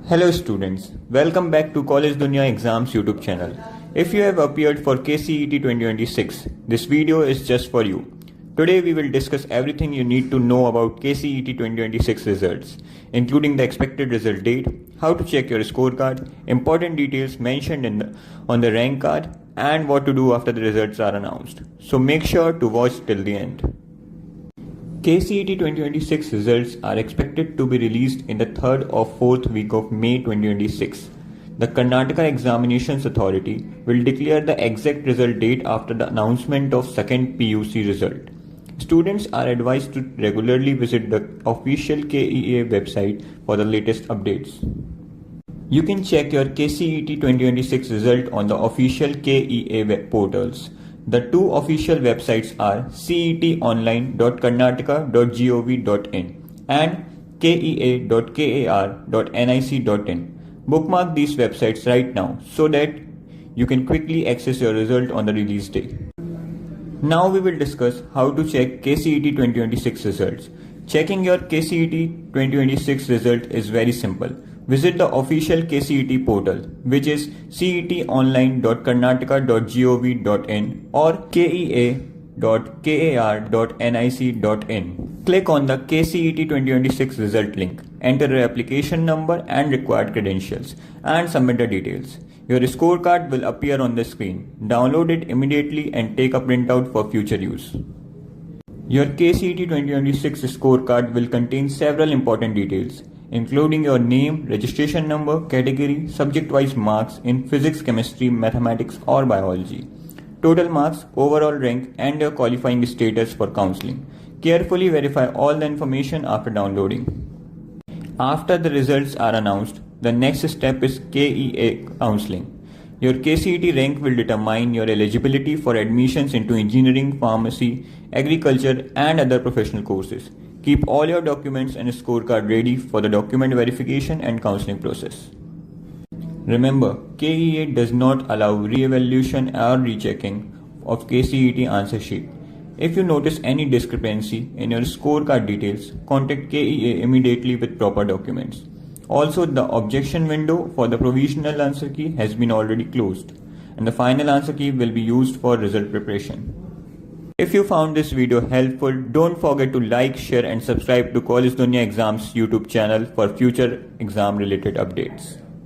Hello students, welcome back to College Dunya Exams YouTube channel. If you have appeared for KCET 2026, this video is just for you. Today we will discuss everything you need to know about KCET 2026 results, including the expected result date, how to check your scorecard, important details mentioned on the rank card, and what to do after the results are announced. So make sure to watch till the end. KCET 2026 results are expected to be released in the 3rd or 4th week of May 2026. The Karnataka Examinations Authority will declare the exact result date after the announcement of second PUC result. Students are advised to regularly visit the official KEA website for the latest updates. You can check your KCET 2026 result on the official KEA web portals. The two official websites are cetonline.karnataka.gov.in and kea.kar.nic.in. Bookmark these websites right now so that you can quickly access your result on the release day. Now we will discuss how to check KCET 2026 results. Checking your KCET 2026 result is very simple. Visit the official KCET portal, which is cetonline.karnataka.gov.in or kea.kar.nic.in. Click on the KCET 2026 result link, enter your application number and required credentials, and submit the details. Your scorecard will appear on the screen. Download it immediately and take a printout for future use. Your KCET 2026 scorecard will contain several important details, including your name, registration number, category, subject-wise marks in physics, chemistry, mathematics or biology, total marks, overall rank and your qualifying status for counselling. Carefully verify all the information after downloading. After the results are announced, the next step is KEA counselling. Your KCET rank will determine your eligibility for admissions into engineering, pharmacy, agriculture and other professional courses. Keep all your documents and scorecard ready for the document verification and counseling process. Remember, KEA does not allow re-evaluation or rechecking of KCET answer sheet. If you notice any discrepancy in your scorecard details, contact KEA immediately with proper documents. Also, the objection window for the provisional answer key has been already closed, and the final answer key will be used for result preparation. If you found this video helpful, don't forget to like, share and subscribe to College Dunya Exams YouTube channel for future exam related updates.